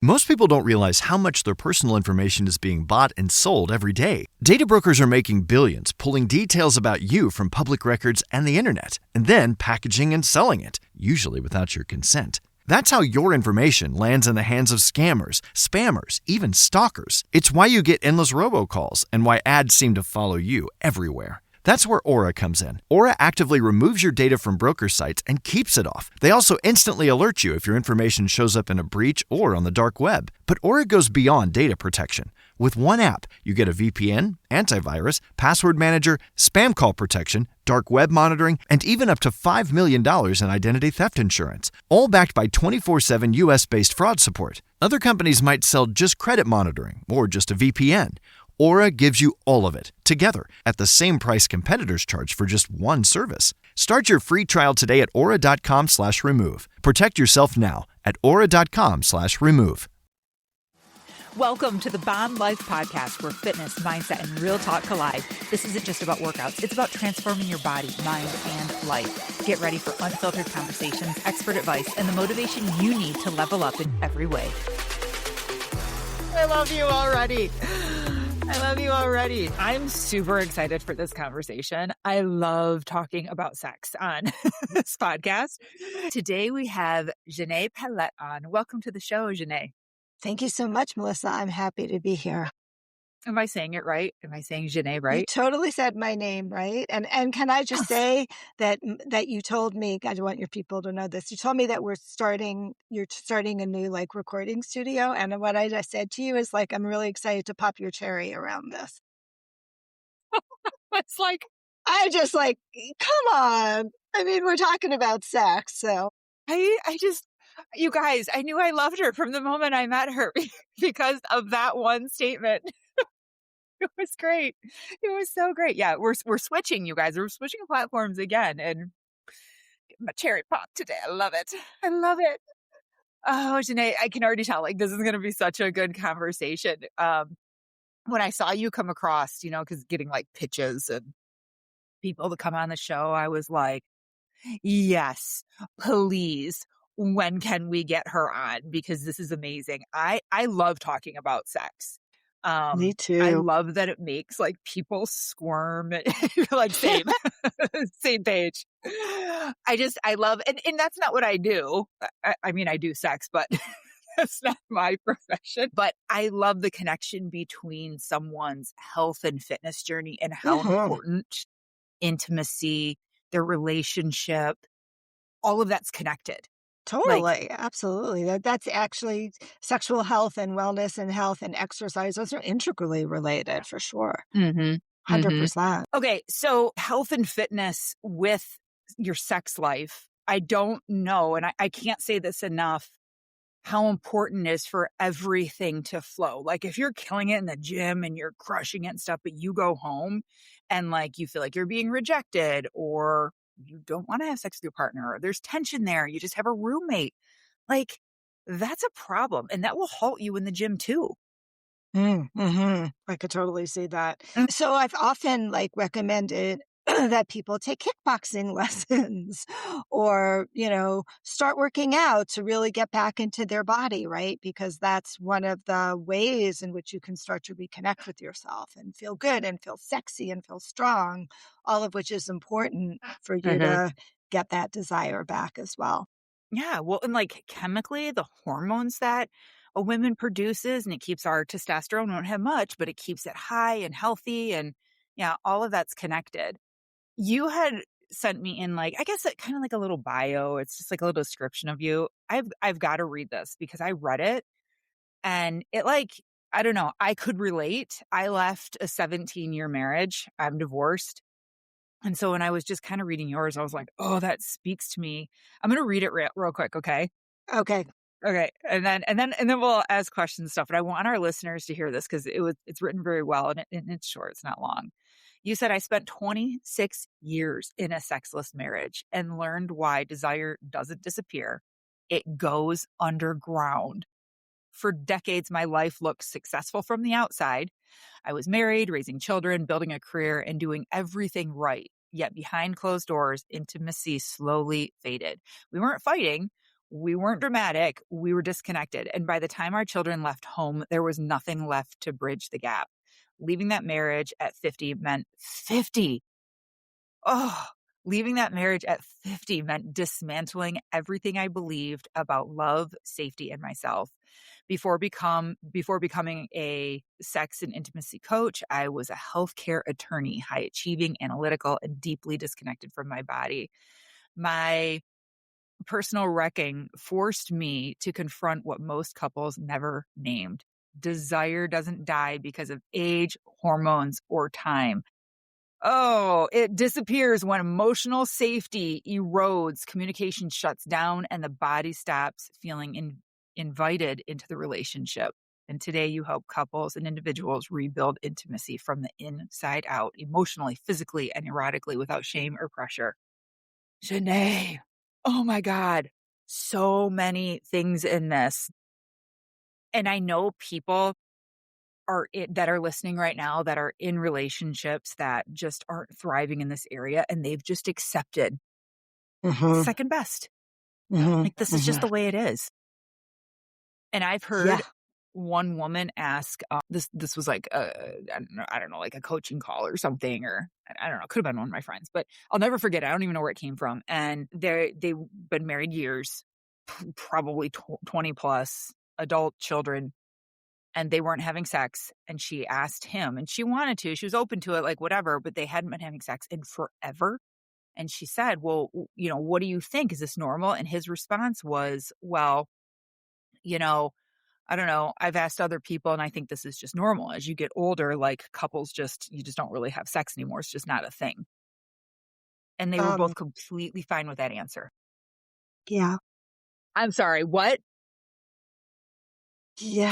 Most people don't realize how much their personal information is being bought and sold every day. Data brokers are making billions, pulling details about you from public records and the internet, and then packaging and selling it, usually without your consent. That's how your information lands in the hands of scammers, spammers, even stalkers. It's why you get endless robocalls and why ads seem to follow you everywhere. That's where Aura comes in. Aura actively removes your data from broker sites and keeps it off. They also instantly alert you if your information shows up in a breach or on the dark web. But Aura goes beyond data protection. With one app, you get a VPN, antivirus, password manager, spam call protection, dark web monitoring, and even up to $5 million in identity theft insurance. All backed by 24/7 US-based fraud support. Other companies might sell just credit monitoring or just a VPN. Aura gives you all of it, together, at the same price competitors charge for just one service. Start your free trial today at aura.com/remove. Protect yourself now at aura.com/remove. Welcome to the Bond Life Podcast, where fitness, mindset, and real talk collide. This isn't just about workouts. It's about transforming your body, mind, and life. Get ready for unfiltered conversations, expert advice, and the motivation you need to level up in every way. I love you already. I'm super excited for this conversation. I love talking about sex on this podcast. Today we have Xanet Pailet on. Welcome to the show, Xanet. Thank you so much, Melissa. I'm happy to be here. Am I saying it right? Am I saying Xanet right? You totally said my name right. And can I just say that you told me, I want your people to know this. You told me that you're starting a new recording studio. And what I just said to you is I'm really excited to pop your cherry around this. It's I'm just come on. I mean, we're talking about sex, so. You guys, I knew I loved her from the moment I met her because of that one statement. It was great. It was so great. Yeah, we're switching, you guys. We're switching platforms again, and my cherry pop today. I love it. Oh, Xanet, I can already tell this is going to be such a good conversation. When I saw you come across, because getting pitches and people to come on the show, I was like, yes, please. When can we get her on? Because this is amazing. I love talking about sex. Me too. I love that it makes people squirm. Same, same page. I love, and that's not what I do. I mean, I do sex, but that's not my profession. But I love the connection between someone's health and fitness journey and how important intimacy, their relationship, all of that's connected. Totally. Absolutely. That's actually sexual health and wellness and health and exercise. Those are integrally related for sure. 100%. Okay. So health and fitness with your sex life, I don't know. And I can't say this enough, how important it is for everything to flow. If you're killing it in the gym and you're crushing it and stuff, but you go home and you feel like you're being rejected, or you don't want to have sex with your partner, or there's tension there, you just have a roommate, that's a problem. And that will halt you in the gym too. I could totally see that. So I've often recommended that people take kickboxing lessons or, start working out to really get back into their body, right? Because that's one of the ways in which you can start to reconnect with yourself and feel good and feel sexy and feel strong, all of which is important for you to get that desire back as well. Yeah. Well, and chemically, the hormones that a woman produces, and it keeps our testosterone, we don't have much, but it keeps it high and healthy. And yeah, all of that's connected. You had sent me in I guess kind of a little bio. It's just a little description of you. I've got to read this because I read it and it I don't know, I could relate. I left a 17-year marriage. I'm divorced. And so when I was just kind of reading yours, I was like, oh, that speaks to me. I'm going to read it real quick. Okay. Okay. And then we'll ask questions and stuff. But I want our listeners to hear this because it's written very well and it's short. It's not long. You said, I spent 26 years in a sexless marriage and learned why desire doesn't disappear. It goes underground. For decades, my life looked successful from the outside. I was married, raising children, building a career, and doing everything right. Yet behind closed doors, intimacy slowly faded. We weren't fighting. We weren't dramatic, we were disconnected, and by the time our children left home, there was nothing left to bridge the gap. Leaving that marriage at 50 meant 50. Oh, leaving that marriage at 50 meant dismantling everything I believed about love, safety, and myself. Before becoming a sex and intimacy coach, I was a healthcare attorney, high achieving, analytical, and deeply disconnected from my body. My personal wrecking forced me to confront what most couples never named. Desire doesn't die because of age, hormones, or time. Oh, it disappears when emotional safety erodes, communication shuts down, and the body stops feeling invited into the relationship. And today you help couples and individuals rebuild intimacy from the inside out, emotionally, physically, and erotically without shame or pressure. Janae, oh my God, so many things in this. And I know people that are listening right now that are in relationships that just aren't thriving in this area, and they've just accepted Mhm, second best. mhm, Like, this is just mhm. the way it is. And I've Yeah. heard one woman ask, this was like, I don't know, like a coaching call or something, or I don't know, could have been one of my friends, but I'll never forget it. I don't even know where it came from. And they've been married years, probably 20 plus, adult children, and they weren't having sex. And she asked him, and she wanted to, she was open to it, like whatever, but they hadn't been having sex in forever. And she said, well, what do you think? Is this normal? And his response was, well, you know, I don't know. I've asked other people, and I think this is just normal. As you get older, like couples you just don't really have sex anymore. It's just not a thing. And they were Um, both completely fine with that answer. yeah. I'm sorry, what?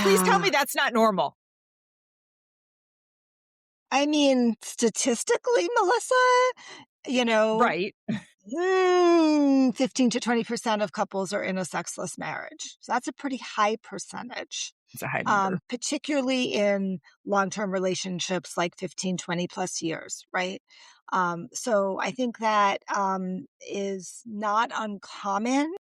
Please tell me Yeah. that's not normal. I mean, statistically, Melissa, you know, Right. 15 to 20% of couples are in a sexless marriage. So that's a pretty high percentage, It's a high number. particularly in long-term relationships like 15, 20 plus years, right? So I think that is not uncommon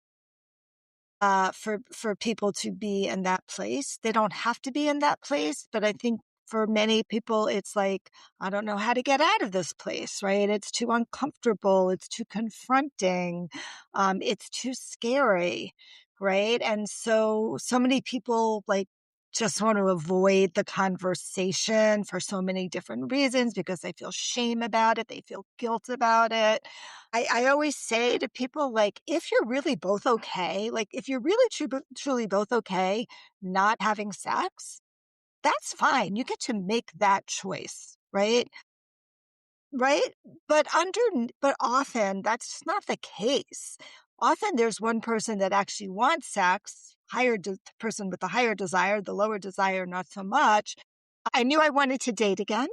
for people to be in that place. They don't have to be in that place, but I think for many people, it's like, I don't know how to get out of this place, right? It's too uncomfortable. It's too confronting. It's too scary, right? And so many people like just want to avoid the conversation for so many different reasons because they feel shame about it. They feel guilt about it. I always say to people, like, if you're really both okay, like, if you're really truly both okay not having sex, that's fine. You get to make that choice, right? Right? But often that's not the case. Often there's one person that actually wants sex, person with the higher desire, the lower desire, not so much. I knew I wanted to date again,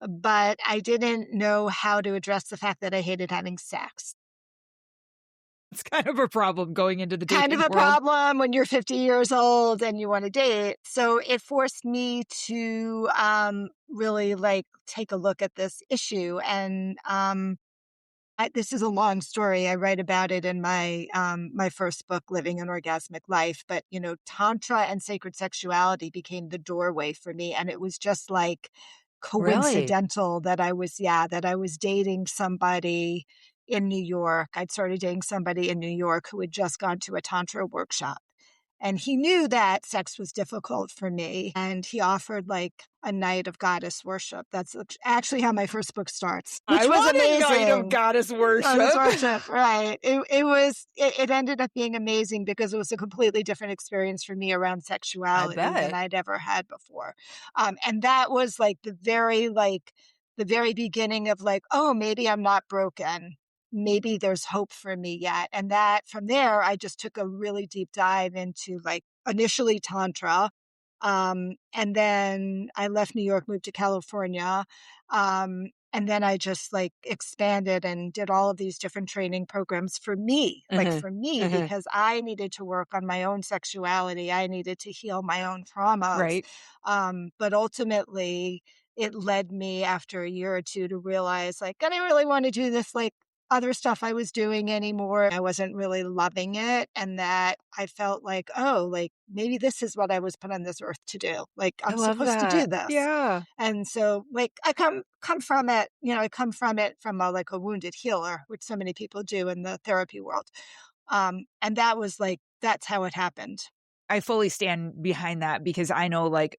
but I didn't know how to address the fact that I hated having sex. It's kind of a problem going into the Kind of dating a world. problem when you're 50 years old and you want to date. So it forced me to really like take a look at this issue. And this is a long story. I write about it in my first book, Living an Orgasmic Life. But tantra and sacred sexuality became the doorway for me, and it was just like Really? coincidental that that I was dating somebody in New York. I'd started dating somebody in New York who had just gone to a tantra workshop. And he knew that sex was difficult for me, and he offered, like, a night of goddess worship. That's actually how my first book starts, I which was want a night of amazing. goddess Goddess worship. worship, right. It ended up being amazing because it was a completely different experience for me around I sexuality than bet. I'd ever had before. And that was, the very beginning of, like, "Oh, maybe I'm not broken. Maybe there's hope for me yet." And that from there, I just took a really deep dive into, like, initially tantra, and then I left New York, moved to California, and then I just, like, expanded and did all of these different training programs Mhm. for me, Mhm. because I needed to work on my own sexuality. I needed to heal my own traumas. Right. But ultimately, it led me after a year or two to realize, like, I didn't really wanna do this, like, other stuff I was doing anymore. I wasn't really loving it, and that I felt like, "Oh, like, maybe this is what I was put on this earth to do. Like, I I'm love supposed to do that. this." Yeah. And so, like, I come from it, I come from it from a, like, a wounded healer, which so many people do in the therapy world. And that was like that's how it happened. I fully stand behind that because I know, like,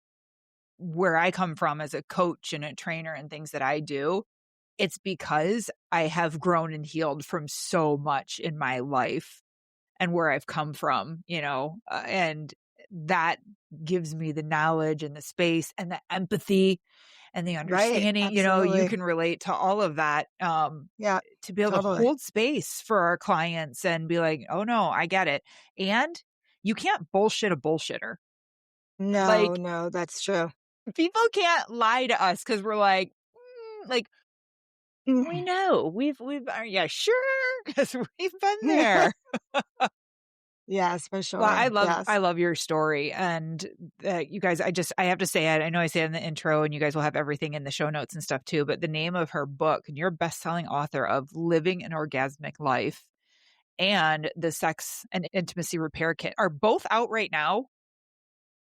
where I come from as a coach and a trainer and things that I do, it's because I have grown and healed from so much in my life and where I've come from, and that gives me the knowledge and the space and the empathy and the Right, understanding, you absolutely. can relate to all of that, Yeah, to be able to totally. hold space for our clients and be like, "Oh, no, I get it." And you can't bullshit a bullshitter. No, Like, no, that's true. people can't lie to us because 'cause we're like, like, "We Mhm. know. We've are you sure? Because 'Cause we've been there." Yes, for Well, I sure, love I yes. love your story, and, you guys, I have to say it, I know I say it in the intro, and you guys will have everything in the show notes and stuff too, but the name of her book, and you're a best-selling author of Living an Orgasmic Life and The Sex and Intimacy Repair Kit are both out right now?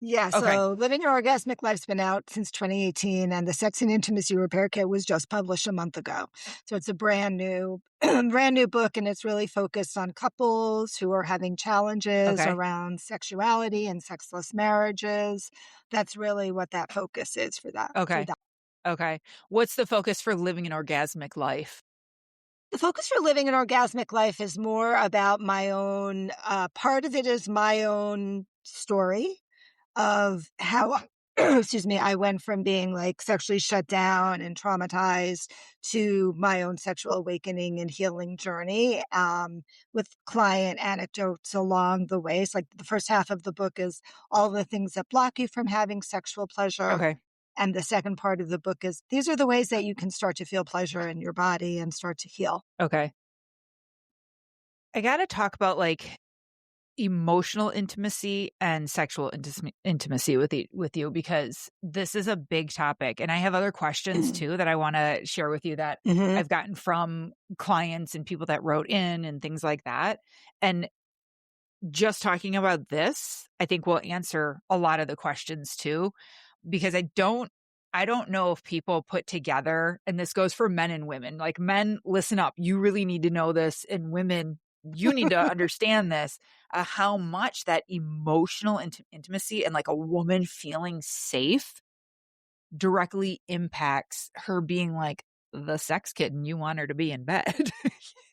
Yeah, Okay, so Living Your Orgasmic Life's been out since 2018, and the Sex and Intimacy Repair Kit was just published a month ago. So it's a brand new brand new book, and it's really focused on couples who are having challenges okay, around sexuality and sexless marriages. That's really what that focus is for okay, that. okay. What's the focus for Living an Orgasmic Life? The focus for Living an Orgasmic Life is more about my own part of it is my own story of how excuse me, I went from being, like, sexually shut down and traumatized to my own sexual awakening and healing journey, with client anecdotes along the way. So, like, the first half of the book is all the things that block you from having sexual pleasure, Okay, and the second part of the book is these are the ways that you can start to feel pleasure in your body and start to heal. okay. I gotta talk about, like, emotional intimacy and sexual intimacy with you because this is a big topic, and I have other questions too that I wanna share with you that Mhm. I've gotten from clients and people that wrote in and things like that, and just talking about this, I think will answer a lot of the questions too, because I don't know if people put together, and this goes for men and women, like, men, listen up, you really need to know this, and women, you need to understand this, how much that emotional intimacy and, like, a woman feeling safe directly impacts her being, like, the sex kitten you want her to be in bed,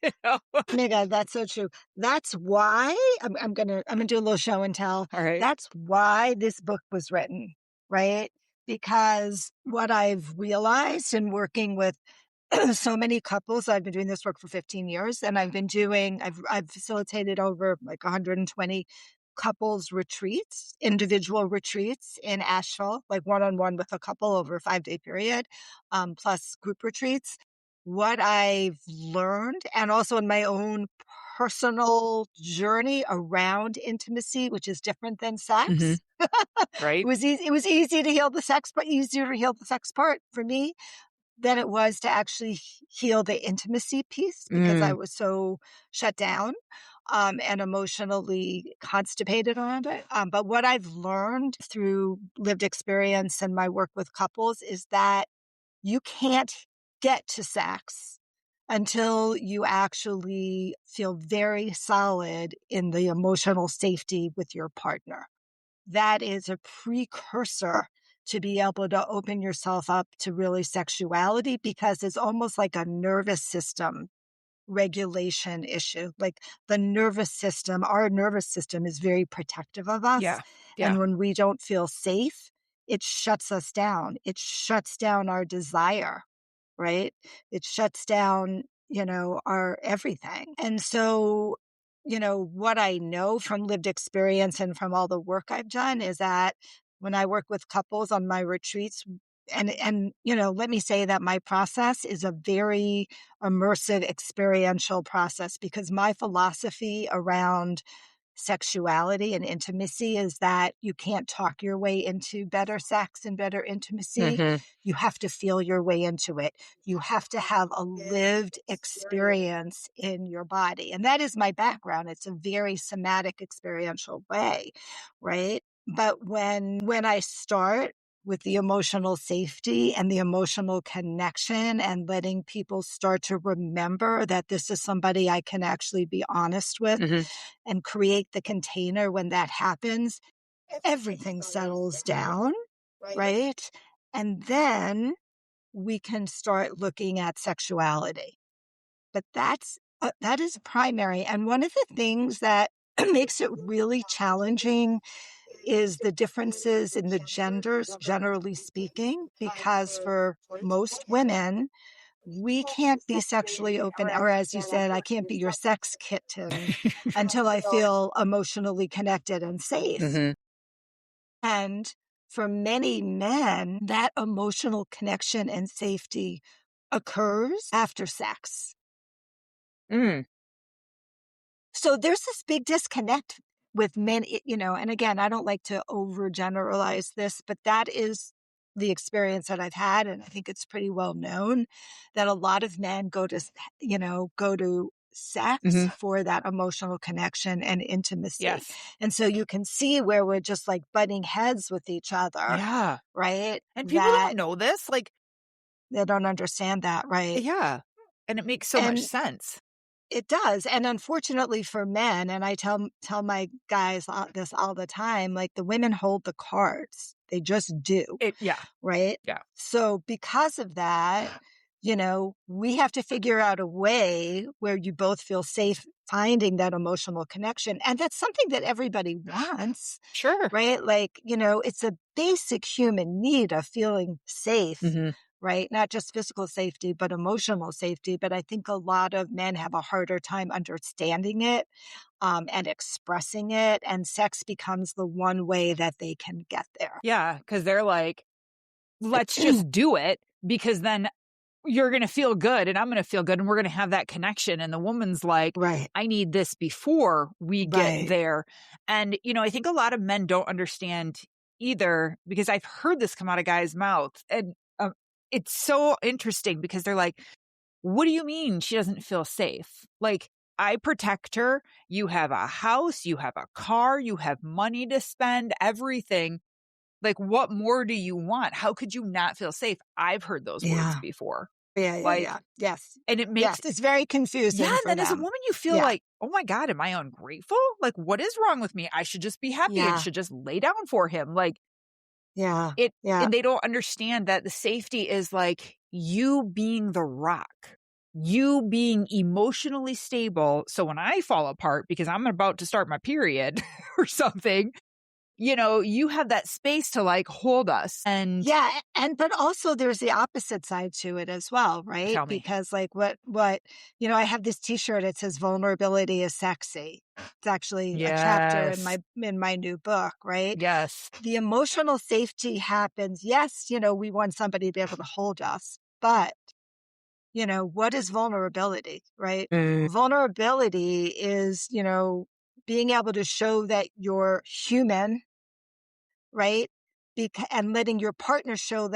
you know? Oh my god, that's so true. That's why I'm gonna do a little show and tell. Alright. That's why this book was written, right? Because what I've realized in working with so many couples, I've been doing this work for 15 years, and I've facilitated over like 120 couples retreats, individual retreats in Asheville, like one-on-one with a couple over a 5-day period, plus group retreats. What I've learned, and also in my own personal journey around intimacy, which is different than Mhm. sex. Right? It was easy to heal the sex, but easier to heal the sex part for me than it was to actually heal the intimacy piece because I Mm. was so shut down, and emotionally constipated around it. But what I've learned through lived experience and my work with couples is that you can't get to sex until you actually feel very solid in the emotional safety with your partner. That is a precursor to be able to open yourself up to really sexuality because it's almost like a nervous system regulation issue. Like the nervous system, our nervous system is very protective of us. Yeah. Yeah. And when we don't feel safe, it shuts us down. It shuts down our desire, right? It shuts down, our everything. And so, what I know from lived experience and from all the work I've done is that when I work with couples on my retreats, let me say that my process is a very immersive experiential process because my philosophy around sexuality and intimacy is that you can't talk your way into better sex and better intimacy. Hmm. You have to feel your way into it. You have to have a lived experience in your body. And that is my background. It's a very somatic experiential way, right? But when I start with the emotional safety and the emotional connection and letting people start to remember that this is somebody I can actually be honest with Hmm. and create the container when that happens, everything settles down, right? And then we can start looking at sexuality. But that is primary. And one of the things that makes it really challenging is the differences in the genders, generally speaking, because for most women, we can't be sexually open, or as you said, I can't be your sex kitten until I feel emotionally connected and safe. Hmm. And for many men, that emotional connection and safety occurs after sex. Mm. So there's this big disconnect with men, and again, I don't like to overgeneralize this, but that is the experience that I've had. And I think it's pretty well known that a lot of men go to sex Hmm. for that emotional connection and intimacy. Yes. And so you can see where we're just like butting heads with each other, Yeah. right? And people don't That know this. Like, they don't understand that, right? yeah. And it makes so much And sense. it does, and unfortunately for men, and I tell my guys this all the time, like, the women hold the cards. They just do, Yeah. right? Yeah. So because of that, we have to figure out a way where you both feel safe finding that emotional connection, and that's something that everybody wants, Sure. right? Like, it's a basic human need of feeling safe, Hmm. right? Not just physical safety, but emotional safety. But I think a lot of men have a harder time understanding it and expressing it. And sex becomes the one way that they can get there. Yeah. Cause they're like, let's just do it because then you're going to feel good and I'm going to feel good and we're going to have that connection. And the woman's like, Right, I need this before we get right. there. And, I think a lot of men don't understand either because I've heard this come out of guys' mouths. And it's so interesting because they're like, what do you mean she doesn't feel safe? Like, I protect her. You have a house, you have a car, you have money to spend, everything. Like, what more do you want? How could you not feel safe? I've heard those words Yeah. before. Yeah, yeah, Like, yeah. Yes. and it makes, Yes. It's very yeah. confusing And for then as a them. woman, you feel Yeah. like, oh my God, am I ungrateful? Like, what is wrong with me? I should just be happy and Yeah. should just lay down for him. Like, Yeah. it, Yeah. and they don't understand that the safety is like you being the rock, you being emotionally stable. So when I fall apart because I'm about to start my period or something, you have that space to like hold us and Yeah, but also there's the opposite side to it as well, right? tell me. Because like I have this t-shirt, it says vulnerability is sexy. It's actually a chapter in Yes. my new book, right? Yes. The emotional safety happens. Yes, we want somebody to be able to hold us, but what is vulnerability, right? Mm. Vulnerability is, being able to show that you're human, right? And letting your partner show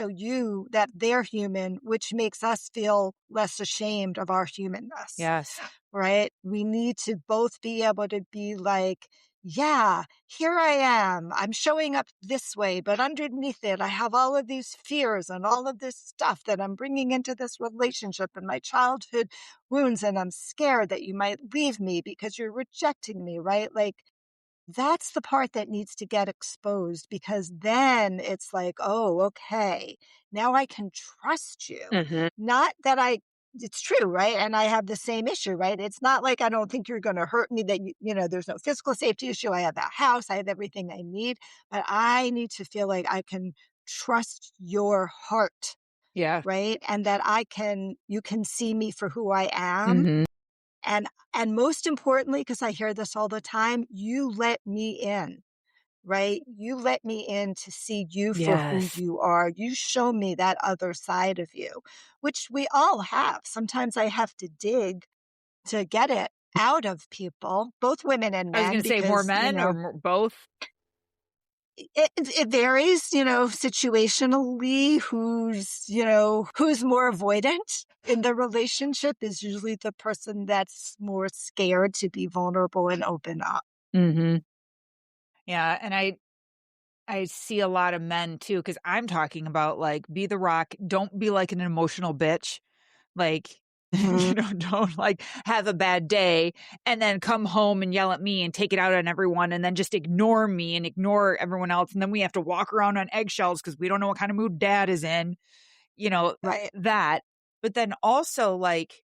you that they're human, which makes us feel less ashamed of our humanness, Yes. right? We need to both be able to be like, yeah, here I am. I'm showing up this way, but underneath it, I have all of these fears and all of this stuff that I'm bringing into this relationship and my childhood wounds. And I'm scared that you might leave me because you're rejecting me, right? Like, that's the part that needs to get exposed because then it's like, oh, okay, now I can trust you. Hmm. Not that it's true, right? And I have the same issue, right? It's not like I don't think you're going to hurt me, that, there's no physical safety issue. I have that house, I have everything I need, but I need to feel like I can trust your heart, Yeah. right? And that you can see me for who I am, Hmm. and most importantly, because I hear this all the time, you let me in, right? You let me in to see you for who Yes. you are. You show me that other side of you, which we all have. Sometimes I have to dig to get it. out of people, both women and I was men, going to say more because, men or both. it varies, situationally, who's more avoidant in the relationship is usually the person that's more scared to be vulnerable and open up. Mm-hmm. Yeah. And I see a lot of men too, because I'm talking about like be the rock. Don't be like an emotional bitch. Like, Mhm. don't like have a bad day and then come home and yell at me and take it out on everyone and then just ignore me and ignore everyone else. And then we have to walk around on eggshells because we don't know what kind of mood dad is in, Right. that. But then also like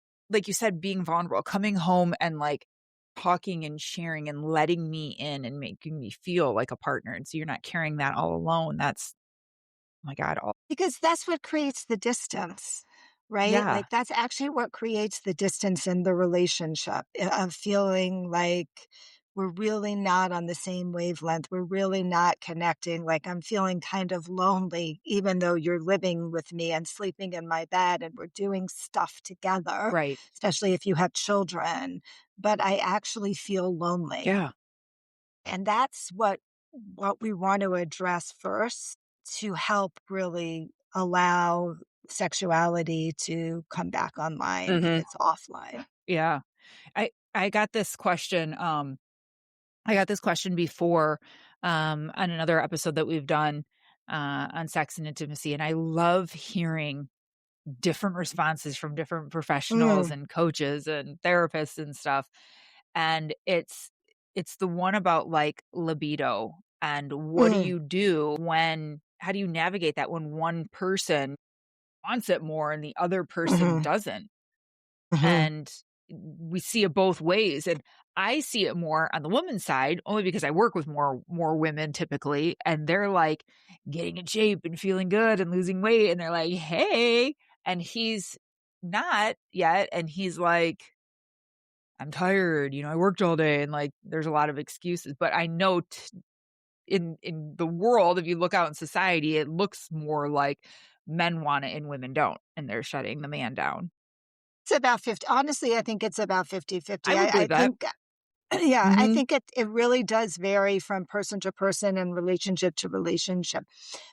you said, being vulnerable, coming home and like talking and sharing and letting me in and making me feel like a partner. And so you're not carrying that all alone. That's, oh my God. Because that's what creates the distance, right? Yeah. Like, that's actually what creates the distance in the relationship, of feeling like we're really not on the same wavelength. We're really not connecting. Like, I'm feeling kind of lonely, even though you're living with me and sleeping in my bed and we're doing stuff together, Right. especially if you have children. But I actually feel lonely. Yeah. And that's what we want to address first to help really allow sexuality to come back online if Hmm. it's offline. Yeah. I got this question. I got this question before on another episode that we've done on sex and intimacy. And I love hearing different responses from different professionals Mm, and coaches and therapists and stuff. And it's the one about like libido and what do mm, you do when how do you navigate that when one person wants it more and the other person mhm, doesn't? mhm. And we see it both ways, and I see it more on the woman's side only because I work with more women typically, and they're like getting in shape and feeling good and losing weight, and they're like, "Hey," and he's not yet, and he's like, "I'm tired, I worked all day," and like there's a lot of excuses, but I know in the world, if you look out in society, it looks more like men want it and women don't, and they're shutting the man down. It's about 50. Honestly, I think it's about 50-50. I would I believe that. think, yeah, I Mhm. think it really does vary from person to person and relationship to relationship.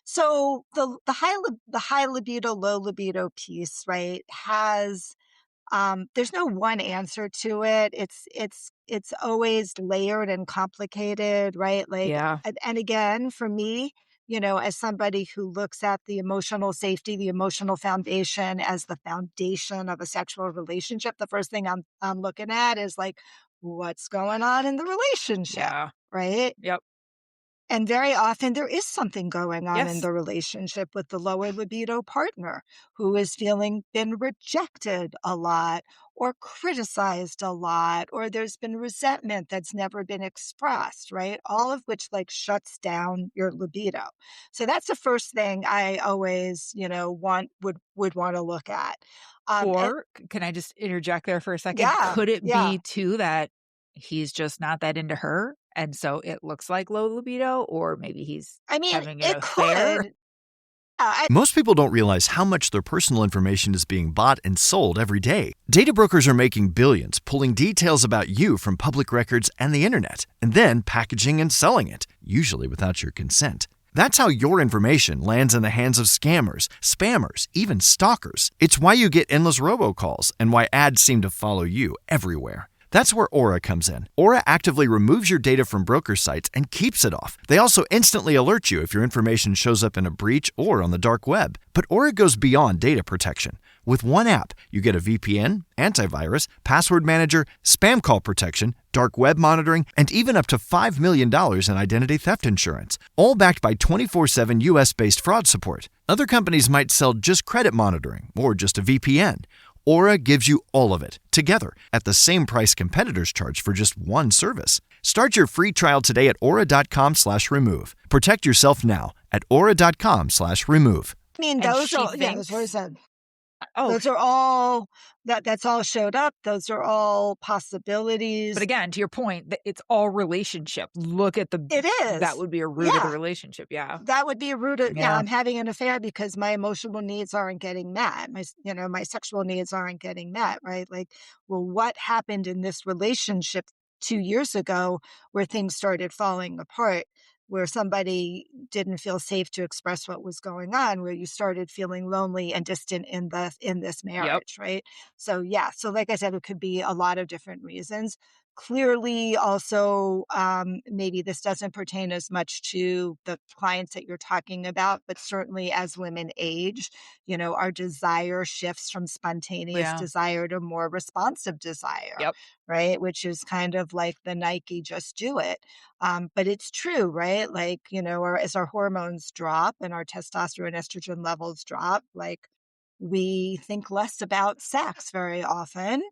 So the high libido, low libido piece, right, has there's no one answer to it. It's always layered and complicated, right? Like, Yeah. and again, for me, as somebody who looks at the emotional safety, the emotional foundation as the foundation of a sexual relationship, the first thing I'm looking at is like, what's going on in the relationship, Yeah. right? Yep. And very often there is something going on in Yes. the relationship with the lower libido partner who is feeling been rejected a lot or criticized a lot, or there's been resentment that's never been expressed, right? All of which like shuts down your libido. So that's the first thing I always, would want to look at. And Or can I just interject there for a second? yeah, Could it yeah. be too that he's just not that into her, and so it looks like low libido, or maybe he's I mean, having an it affair? could. I Most people don't realize how much their personal information is being bought and sold every day. Data brokers are making billions pulling details about you from public records and the internet, and then packaging and selling it, usually without your consent. That's how your information lands in the hands of scammers, spammers, even stalkers. It's why you get endless robocalls and why ads seem to follow you everywhere. That's where Aura comes in. Aura actively removes your data from broker sites and keeps it off. They also instantly alert you if your information shows up in a breach or on the dark web. But Aura goes beyond data protection. With one app, you get a VPN, antivirus, password manager, spam call protection, dark web monitoring, and even up to $5 million in identity theft insurance. All backed by 24/7 US-based fraud support. Other companies might sell just credit monitoring or just a VPN. Aura gives you all of it, together, at the same price competitors charge for just one service. Start your free trial today at aura.com/remove. Protect yourself now at aura.com/remove. mean, And those she are, yeah, those thinks words. Oh, Those are all that's all showed up. Those are all but possibilities. again, to your point, that it's all relationship. Look at It that is. would be a root of the Yeah. relationship. Yeah. That would be a root of, yeah, Yeah. I'm having an affair because my emotional needs aren't getting met. My sexual needs aren't getting met, right? Like, well, what happened in this relationship 2 years ago where things started falling apart, where somebody didn't feel safe to express what was going on, where you started feeling lonely and distant in this Yep. marriage, right? So yeah, so like I said, it could be a lot of different reasons. Clearly, also, maybe this doesn't pertain as much to the clients that you're talking about, but certainly as women age, our desire shifts from spontaneous Yeah. desire to more responsive desire, Yep. right? Which is kind of like the Nike just do it. But it's true, right? Like, as our hormones drop and our testosterone estrogen levels drop, like we think less about sex very often.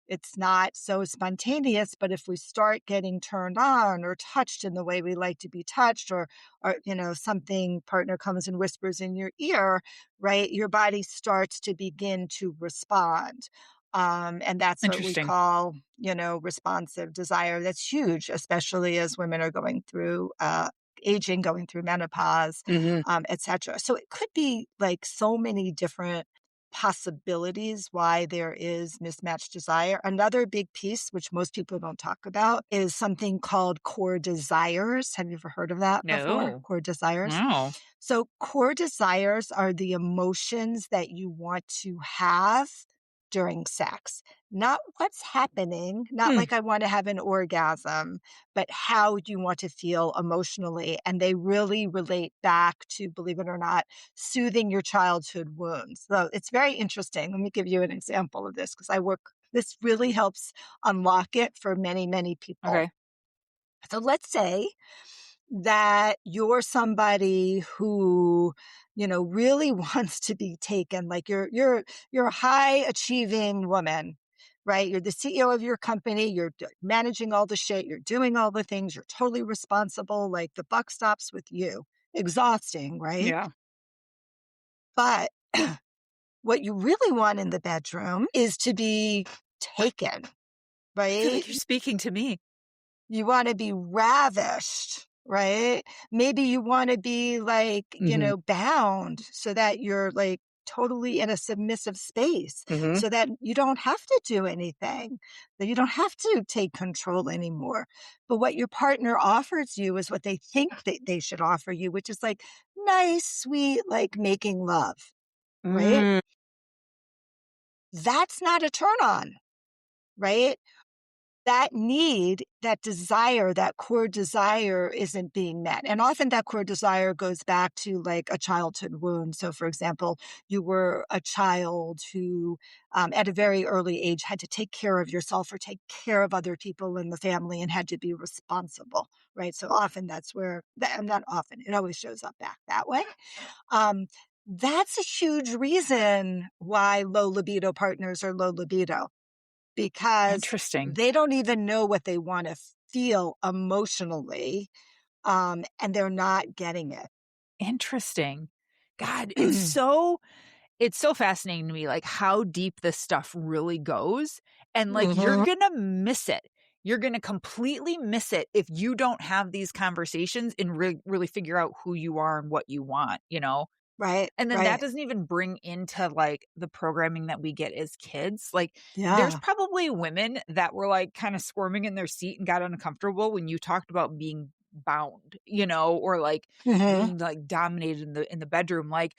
It's not so spontaneous, but if we start getting turned on or touched in the way we like to be touched, or something partner comes and whispers in your ear, right? Your body starts to begin to respond. And that's what we Interesting. call, responsive desire. That's huge, especially as women are going through aging, going through menopause, Hmm. etc. So it could be like so many different possibilities why there is mismatched desire. Another big piece, which most people don't talk about, is something called core desires. Have you ever heard of that before? No. Core desires. No. So, core desires are the emotions that you want to have during sex, not what's happening, not Hmm. like I want to have an orgasm, but how you want to feel emotionally. And they really relate back to, believe it or not, soothing your childhood wounds. So, it's very interesting. Let me give you an example of this because this really helps unlock it for many, many people. Okay. So, let's say that you're somebody who really wants to be taken, like you're a high achieving woman, right? You're the CEO of your company, you're managing all the shit, you're doing all the things, you're totally responsible, like the buck stops with you. Exhausting, right? Yeah. But what you really want in the bedroom is to be taken, I feel right? like you're speaking to me. You wanna be ravished, right? Maybe you wanna be, like, Hmm. bound so that you're, like, totally in a submissive space Hmm. so that you don't have to do anything, that you don't have to take control anymore. But what your partner offers you is what they think that they should offer you, which is, like, nice, sweet, like, making love, right? Mm. That's not a turn on, right? That need, that desire, that core desire isn't being met. And often that core desire goes back to like a childhood wound. So, for example, you were a child who, at a very early age, had to take care of yourself or take care of other people in the family and had to be responsible, right? So often that's where, and not often, it always shows up back that way. Um, that's a huge reason why low libido partners are low libido because Interesting. they don't even know what they want to feel emotionally, and they're not getting it. Interesting. God, it's so fascinating to me, like, how deep this stuff really goes, and, like, you're Mhm. gonna miss it. You're gonna completely miss it if you don't have these conversations and really figure out who you are and what you want, you know? Right, And then that right. doesn't even bring into, like, the programming that we get as kids. Like, there's Yeah. probably women that were, like, kinda squirming in their seat and got uncomfortable when you talked about being bound, or, like, Mhm. being, like, dominated in the bedroom, like,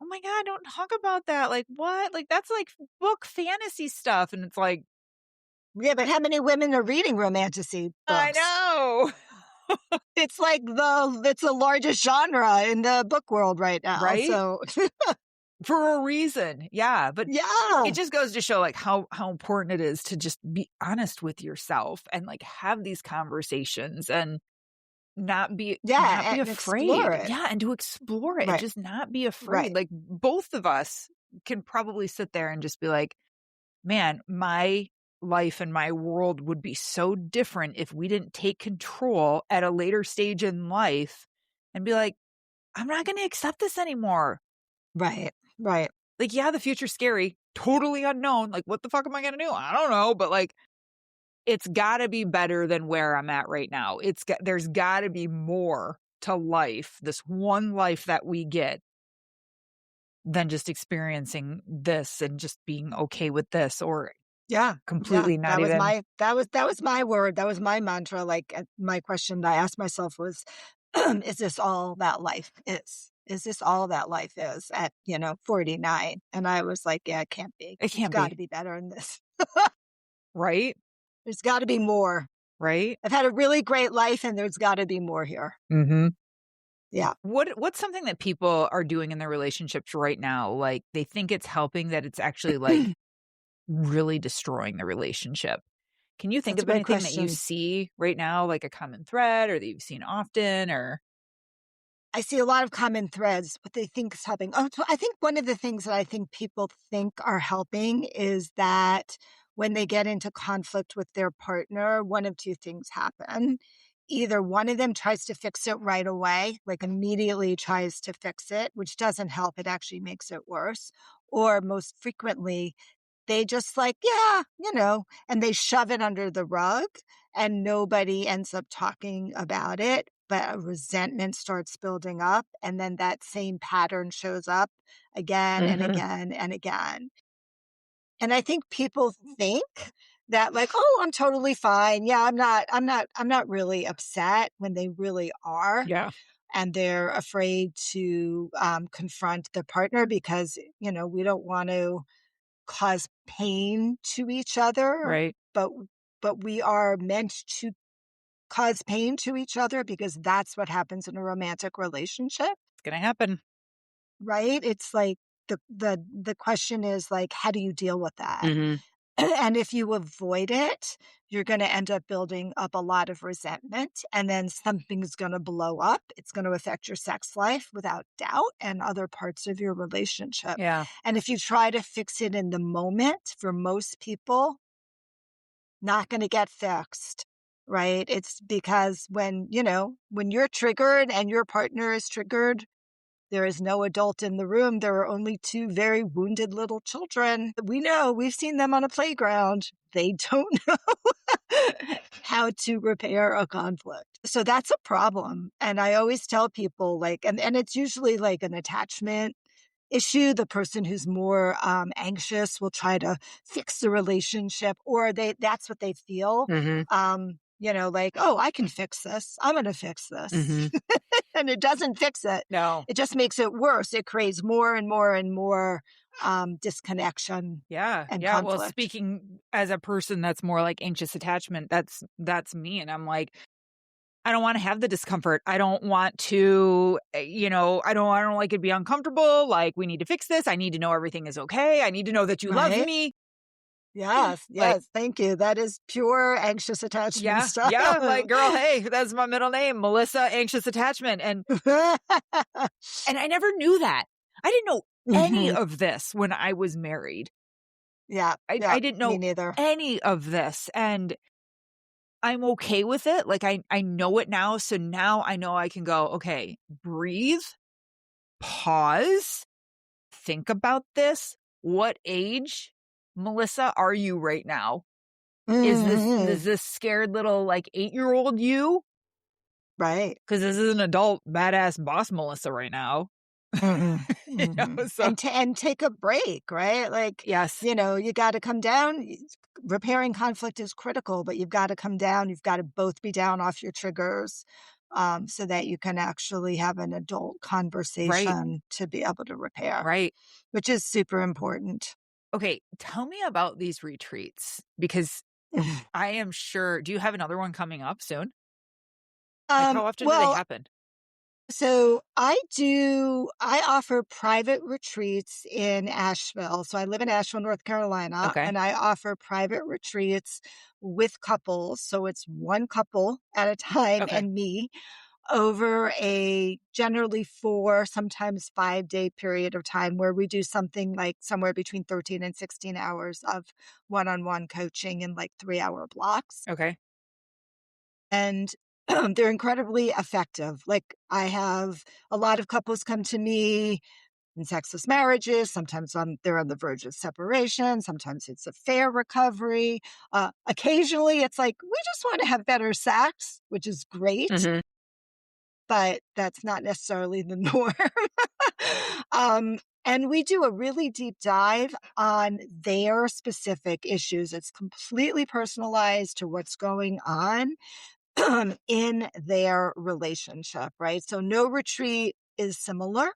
"Oh my god, don't talk about that." Like, "What?" Like, "That's, like, book fantasy stuff," and it's like, Yeah, but how many women are reading romantasy "I books? know." It's like it's the largest genre in the book world right now, Right? so For a reason. Yeah, but it yeah. just goes to show, like, how important it is to just be honest with yourself and, like, have these conversations and not be Yeah, and explore afraid. it. Yeah, and to explore it and Right, just not be afraid. right, Like, both of us can probably sit there and just be like, "Man, my life and my world would be so different if we didn't take control at a later stage in life and be like, I'm not gonna accept this anymore." right, right. Like, yeah, the future's scary. totally unknown. Like, what the fuck am I going to do? I don't know. But like, it's got to be better than where I'm at right now. There's got to be more to life, this one life that we get, than just experiencing this and just being okay with this, or Yeah. Yeah. completely not That was even. my word. That was my mantra. Like my question that I asked myself was, is this all that life is? Is this all that life is at, 49? And I was like, yeah, it can't be. It It's can't got be. to be better than this. Right? There's got to be more. Right? I've had a really great life and there's got to be more here. Mm-hmm. Yeah. What's something that people are doing in their relationships right now? Like, they think it's helping, that it's actually like really destroying the relationship. Can you think That's a of great anything that you question. see right now, like a common thread, or that you've seen often, or? I see a lot of common threads, what they think is helping. Oh, so I think one of the things that I think people think are helping is that when they get into conflict with their partner, one of two things happen. Either one of them tries to fix it right away, like immediately tries to fix it, which doesn't help. It actually makes it worse. Or most frequently, they just like, yeah, and they shove it under the rug and nobody ends up talking about it, but a resentment starts building up. And then that same pattern shows up again and Mhm. again and again. And I think people think that like, oh, I'm totally fine. Yeah, I'm not really upset when they really are. Yeah. And they're afraid to confront their partner because, we don't want to cause pain to each other, Right. but we are meant to cause pain to each other because that's what happens in a romantic relationship, It's gonna happen. right? It's like the question is like, how do you deal with that? Mhm. And if you avoid it, you're going to end up building up a lot of resentment, and then something's going to blow up. It's going to affect your sex life without doubt and other parts of your relationship. Yeah. And if you try to fix it in the moment, for most people, not going to get fixed, right? It's because when you're triggered and your partner is triggered, there is no adult in the room. There are only two very wounded little children. We know, we've seen them on a playground. They don't know how to repair a conflict. So that's a problem. And I always tell people like, and it's usually like an attachment issue. The person who's more anxious will try to fix the relationship, or that's what they feel. Mhm. Like, oh, I can fix this. I'm going to fix this. Mhm. And it doesn't fix it. No. It just makes it worse. It creates more and more and more disconnection Yeah. and Yeah. Well, conflict. speaking as a person that's more like anxious attachment, that's me. And I'm like, I don't want to have the discomfort. I don't want to, I don't like it to be uncomfortable. Like, we need to fix this. I need to know everything is okay. I need to know that you love Right? me. Yes, Like, yes. Thank you. That is pure anxious attachment yeah, yeah. I'm like, style. girl, hey, that's my middle name, Melissa, anxious attachment. And I never knew that. I didn't know any Mhm. of this when I was married. Yeah, yeah. I didn't Me know neither. any of this, and I'm okay with it. Like, I know it now, so now I know I can go, "Okay, breathe, pause, think about this. What age, Melissa, are you right now? Is Mhm. this scared little, like, 8-year-old you? Right. Because this is an adult badass boss Melissa right now." Mhm, mhm. So And take a break, right? Like, yes, you gotta come down. Repairing conflict is critical, but you've gotta come down. You've gotta both be down off your triggers, so that you can actually have an adult right, conversation to be able to repair, right. which is super important. Okay, tell me about these retreats, because I am sure, do you have another one coming up soon? Like, how often do they Well, happen? so I offer private retreats in Asheville. So I live in Asheville, North Carolina, Okay, and I offer private retreats with couples. So it's one couple at a time okay, and me over a generally 4, sometimes 5-day period of time where we do something like somewhere between 13 and 16 hours of one-on-one coaching in like 3-hour blocks. okay, And they're incredibly effective. Like, I have a lot of couples come to me in sexless marriages. Sometimes they're on the verge of separation. Sometimes it's affair recovery. Occasionally, it's like, we just want to have better sex, which is great, Mhm. but that's not necessarily the norm. And we do a really deep dive on their specific issues. It's completely personalized to what's going on in their relationship, right? So no retreat is similar.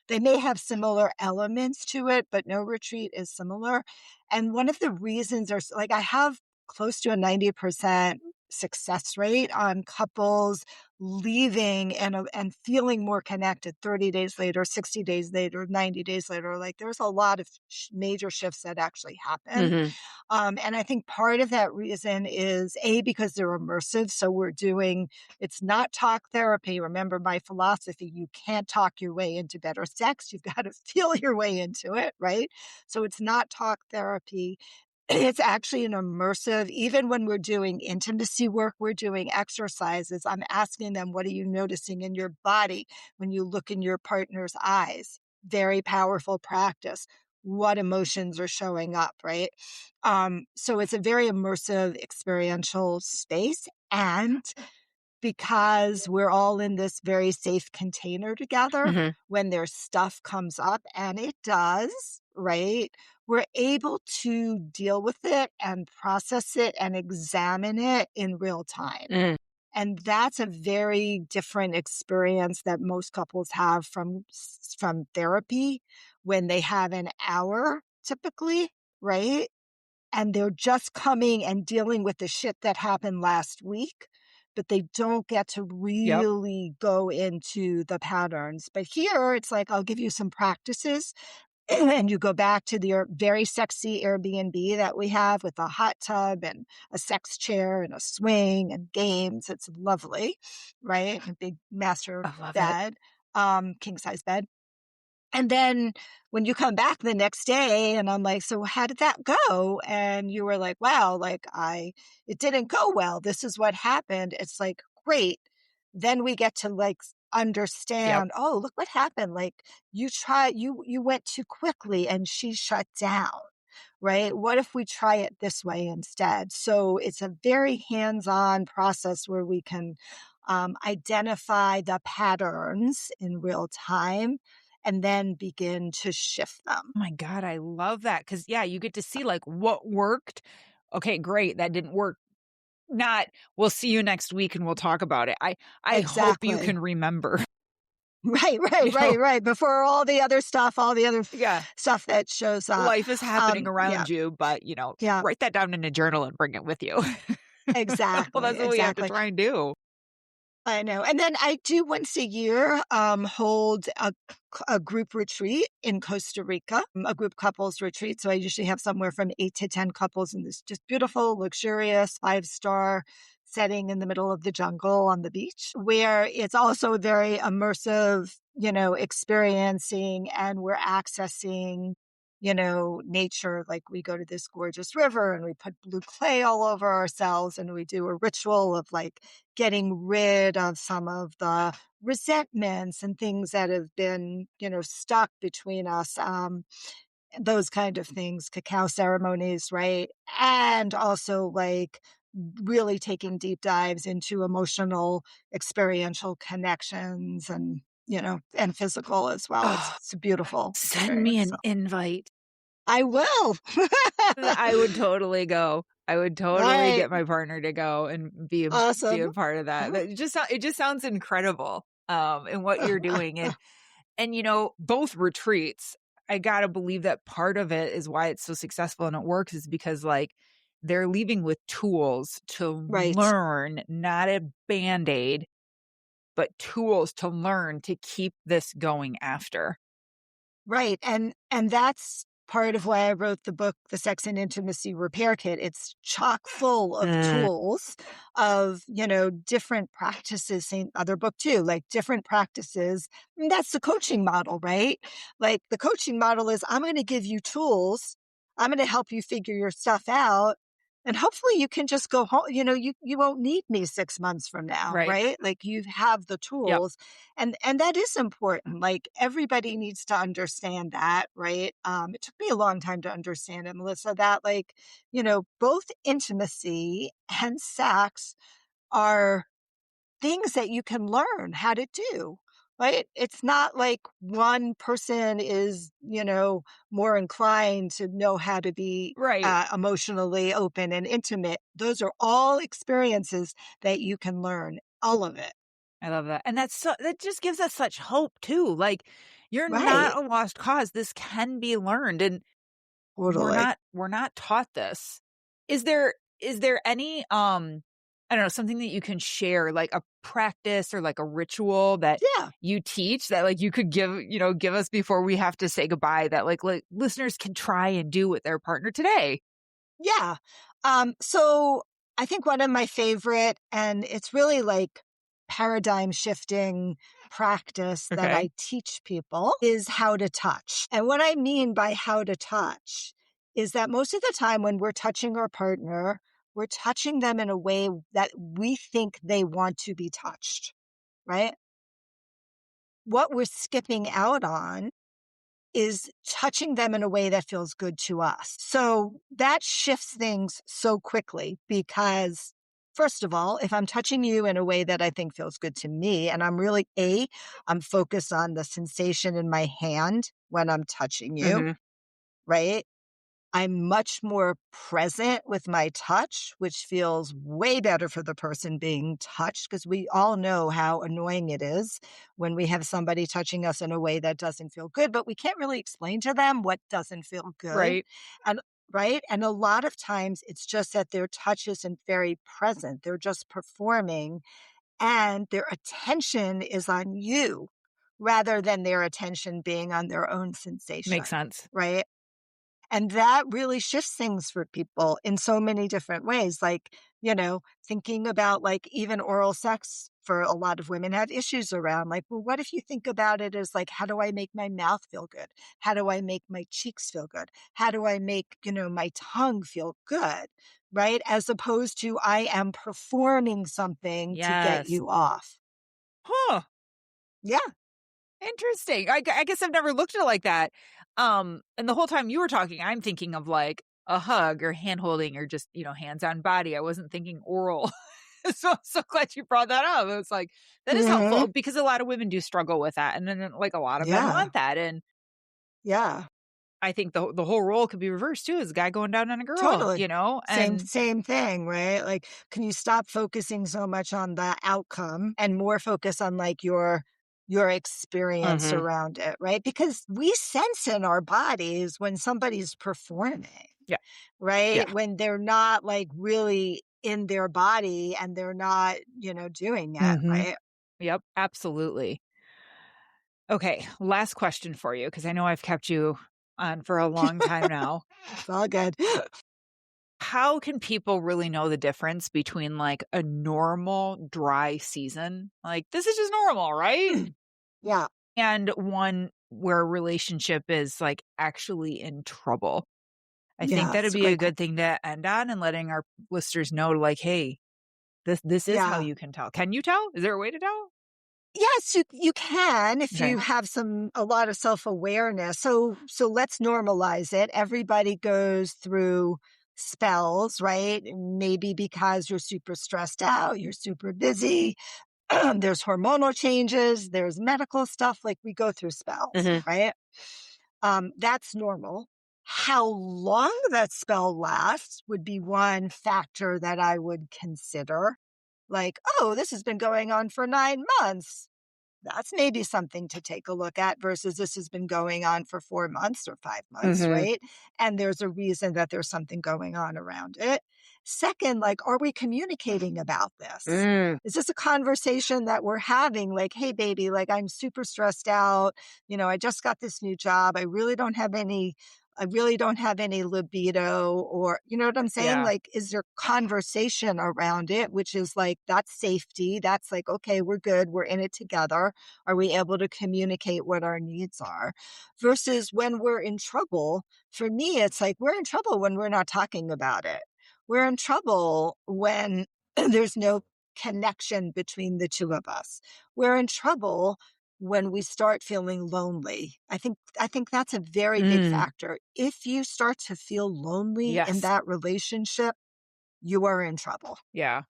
They may have similar elements to it, but no retreat is similar. And one of the reasons are like I have close to a 90% success rate on couples leaving and feeling more connected 30 days later, 60 days later, 90 days later. Like there's a lot of major shifts that actually happen. Mhm. And I think part of that reason is because they're immersive. So it's not talk therapy. Remember my philosophy, you can't talk your way into better sex. You've got to feel your way into it, right? So it's not talk therapy. It's actually an immersive, even when we're doing intimacy work, we're doing exercises. I'm asking them, what are you noticing in your body when you look in your partner's eyes? Very powerful practice. What emotions are showing up, right? So it's a very immersive experiential space. And because we're all in this very safe container together, Mhm. when their stuff comes up, and it does, right? We're able to deal with it and process it and examine it in real time. Mm. And that's a very different experience that most couples have from therapy when they have an hour typically, right? And they're just coming and dealing with the shit that happened last week, but they don't get to Yep. really go into the patterns. But here it's like, I'll give you some practices and you go back to the very sexy Airbnb that we have with a hot tub and a sex chair and a swing and games. It's lovely, right? A big master I love it. bed, king size bed. And then when you come back the next day and I'm like, so how did that go? And you were like, wow, it didn't go well. This is what happened. It's like, great. Then we get to Yep. understand, oh, look what happened. Like you went too quickly and she shut down, right? What if we try it this way instead? So it's a very hands-on process where we can identify the patterns in real time and then begin to shift them. Oh my God, I love that because yeah, you get to see like what worked. Okay, great. That didn't work. Not we'll see you next week and we'll talk about it. I hope you Exactly. can remember, Right, right, you know, right, right. Before all the other yeah, stuff that shows up. life is happening Yeah, around you, but yeah, write that down in a journal and bring it with you. Well, exactly, that's what we have to exactly. try and do. I know. And then I do once a year hold a group retreat in Costa Rica, a group couples retreat. So I usually have somewhere from 8 to 10 couples in this just beautiful, luxurious 5-star setting in the middle of the jungle on the beach, where it's also very immersive, experiencing, and we're accessing nature. Like we go to this gorgeous river and we put blue clay all over ourselves and we do a ritual of like getting rid of some of the resentments and things that have been, stuck between us. Those kind of things, cacao ceremonies, right? And also like really taking deep dives into emotional, experiential connections and physical as well. It's, Oh, it's a beautiful send me experience. an So invite. I will. I would totally go. I would All totally right. get my partner to go and be a Awesome. part of that. It just sounds incredible, in what you're doing. And both retreats, I gotta believe that part of it is why it's so successful and it works is because, like, they're leaving with tools to Right. learn, not a Band-Aid, but tools to learn to keep this going after. Right. And that's part of why I wrote the book, The Sex and Intimacy Repair Kit. It's chock full of Mm. tools of, different practices, same other book too, like different practices. And that's the coaching model, right? Like the coaching model is I'm going to give you tools. I'm going to help you figure your stuff out. And hopefully you can just go home. You won't need me 6 months from now, Right. right? Like you have the Yep. tools, and that is important. Like everybody needs to understand that, right? It took me a long time to understand it, Melissa, that like, both intimacy and sex are things that you can learn how to do. Right? It's not like one person is, more inclined to know how to be Right. emotionally open and intimate. Those are all experiences that you can learn, all of it. I love that. And that just gives us such hope too. Like you're not Right. a lost cause. This can be learned and Totally. we're not taught this. Is there any I don't know, something that you can share like a practice or like a ritual that Yeah. you teach that like you could give us before we have to say goodbye that like listeners can try and do with their partner today? Yeah. So I think one of my favorite, and it's really like paradigm shifting practice that Okay. I teach people is how to touch. And what I mean by how to touch is that most of the time when we're touching our partner, we're touching them in a way that we think they want to be touched, right? What we're skipping out on is touching them in a way that feels good to us. So that shifts things so quickly because, first of all, if I'm touching you in a way that I think feels good to me, and I'm focused on the sensation in my hand when I'm touching you, Mhm. right? I'm much more present with my touch, which feels way better for the person being touched because we all know how annoying it is when we have somebody touching us in a way that doesn't feel good, but we can't really explain to them what doesn't feel good. Right. And right. And a lot of times it's just that their touch isn't very present. They're just performing and their attention is on you rather than their attention being on their own Makes sensation. sense. Right. And that really shifts things for people in so many different ways. Like, thinking about like even oral sex for a lot of women have issues around like, well, what if you think about it as like, how do I make my mouth feel good? How do I make my cheeks feel good? How do I make, my tongue feel good? Right. As opposed to I am performing something to get Yes. you off. Huh. Yeah. Interesting. I guess I've never looked at it like that. And the whole time you were talking, I'm thinking of like a hug or hand holding or just, hands on body. I wasn't thinking oral. So I'm so glad you brought that up. It's like that is Hmm. helpful because a lot of women do struggle with that. And then like a lot of men Yeah. want that. And Yeah. I think the whole role could be reversed too, is a guy going down on a girl, Totally. Same and same thing, right? Like, can you stop focusing so much on the outcome and more focus on like your experience Mhm. around it, right? Because we sense in our bodies when somebody's performing, Yeah. Yeah. right? When they're not like really in their body and they're not, doing it, Mhm. right? Yep, absolutely. Okay, last question for you because I know I've kept you on for a long time now. It's all good. How can people really know the difference between like a normal dry season? Like this is just normal, right? Yeah. And one where a relationship is like actually in trouble. I think Yeah, that'd it's a be a great good thing to end on and letting our listeners know like, hey, this is how yeah. you can tell. Can you tell? Is there a way to tell? Yes, you can if Okay. you have a lot of self-awareness. So let's normalize it. Everybody goes through spells, right? Maybe because you're super stressed out, you're super busy, there's hormonal changes, there's medical stuff, like we go through spells, Mhm. right? That's normal. How long that spell lasts would be one factor that I would consider. Like, oh, this has been going on for 9 months, that's maybe something to take a look at versus this has been going on for 4 months or 5 months, Mhm. right? And there's a reason that there's something going on around it. Second, like, are we communicating about this? Mm. Is this a conversation that we're having? Like, hey, baby, like, I'm super stressed out. I just got this new job. I really don't have any libido, or, you know what I'm saying? Yeah. Like, is there conversation around it, which is like, that's safety. That's like, okay, we're good. We're in it together. Are we able to communicate what our needs are? Versus when we're in trouble, for me, it's like we're in trouble when we're not talking about it. We're in trouble when there's no connection between the two of us. We're in trouble when we start feeling lonely. I think that's a very big Mm, factor. If you start to feel lonely in yes. that relationship, you are in trouble. Yeah.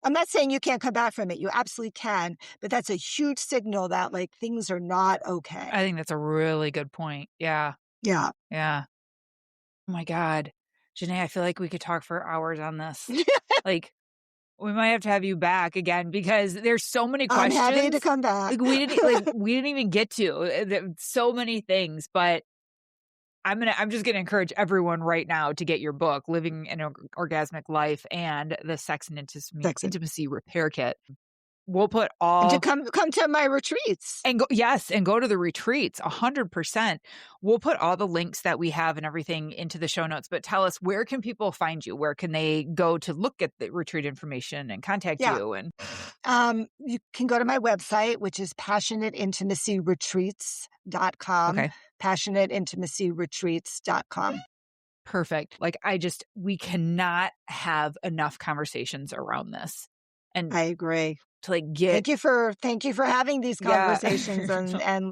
I'm not saying you can't come back from it. You absolutely can, but that's a huge signal that like things are not okay. I think that's a really good point. Yeah. Yeah. Yeah. Oh my God. Janae, I feel like we could talk for hours on this. Like, we might have to have you back again because there's so many I'm happy to questions. come back. We didn't even get to so many things, but I'm just gonna encourage everyone right now to get your book, Living an Orgasmic Life and the Sex and Sexy. Intimacy Repair Kit. We'll put And to all come to my retreats. and go yes, and go to the retreats 100%. We'll put all the links that we have and everything into the show notes, but tell us, where can people find you? Where can they go to look at the retreat information and contact Yeah. you? And You can go to my website, which is passionateintimacyretreats.com, okay, passionateintimacyretreats.com. perfect. Like, we cannot have enough conversations around this. And I agree. to like get Thank you for having these yeah. conversations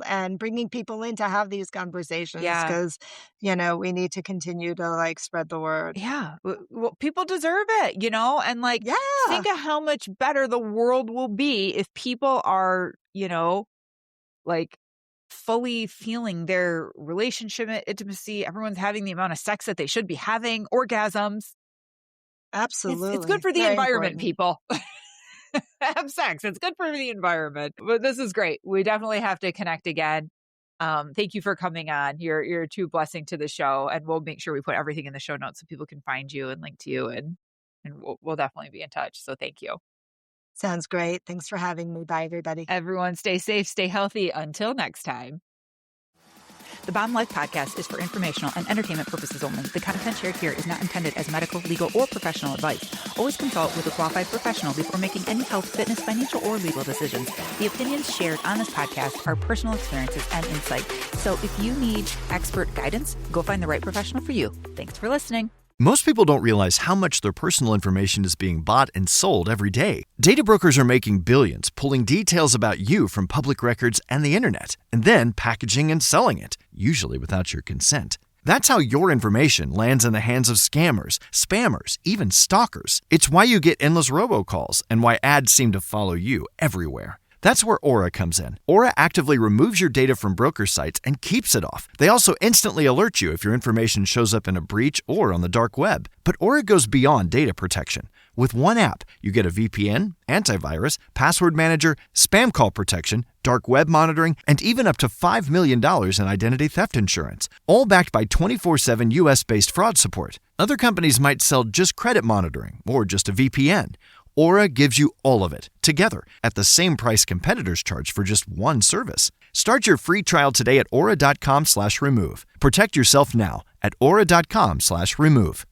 and bringing people in to have these conversations Yeah. because we need to continue to like spread the word. Yeah. Well, people deserve it, and like, Yeah, think of how much better the world will be if people are, like fully feeling their relationship intimacy. Everyone's having the amount of sex that they should be having, orgasms. It's good absolutely. for the Very environment, important. people. Have sex. It's good for the environment. But this is great. We definitely have to connect again. Thank you for coming on. You're a true blessing to the show, and we'll make sure we put everything in the show notes so people can find you and link to you, and we'll definitely be in touch. So thank you. Sounds great. Thanks for having me. Bye, everybody. Everyone, stay safe, stay healthy. Until next time. The Bomb Life podcast is for informational and entertainment purposes only. The content shared here is not intended as medical, legal, or professional advice. Always consult with a qualified professional before making any health, fitness, financial, or legal decisions. The opinions shared on this podcast are personal experiences and insight. So if you need expert guidance, go find the right professional for you. Thanks for listening. Most people don't realize how much their personal information is being bought and sold every day. Data brokers are making billions pulling details about you from public records and the internet, and then packaging and selling it, usually without your consent. That's how your information lands in the hands of scammers, spammers, even stalkers. It's why you get endless robocalls and why ads seem to follow you everywhere. That's where Aura comes in. Aura actively removes your data from broker sites and keeps it off. They also instantly alert you if your information shows up in a breach or on the dark web. But Aura goes beyond data protection. With one app, you get a VPN, antivirus, password manager, spam call protection, dark web monitoring, and even up to $5 million in identity theft insurance, all backed by 24/7 US-based fraud support. Other companies might sell just credit monitoring or just a VPN. Aura gives you all of it, together, at the same price competitors charge for just one service. Start your free trial today at aura.com/remove. Protect yourself now at aura.com/remove.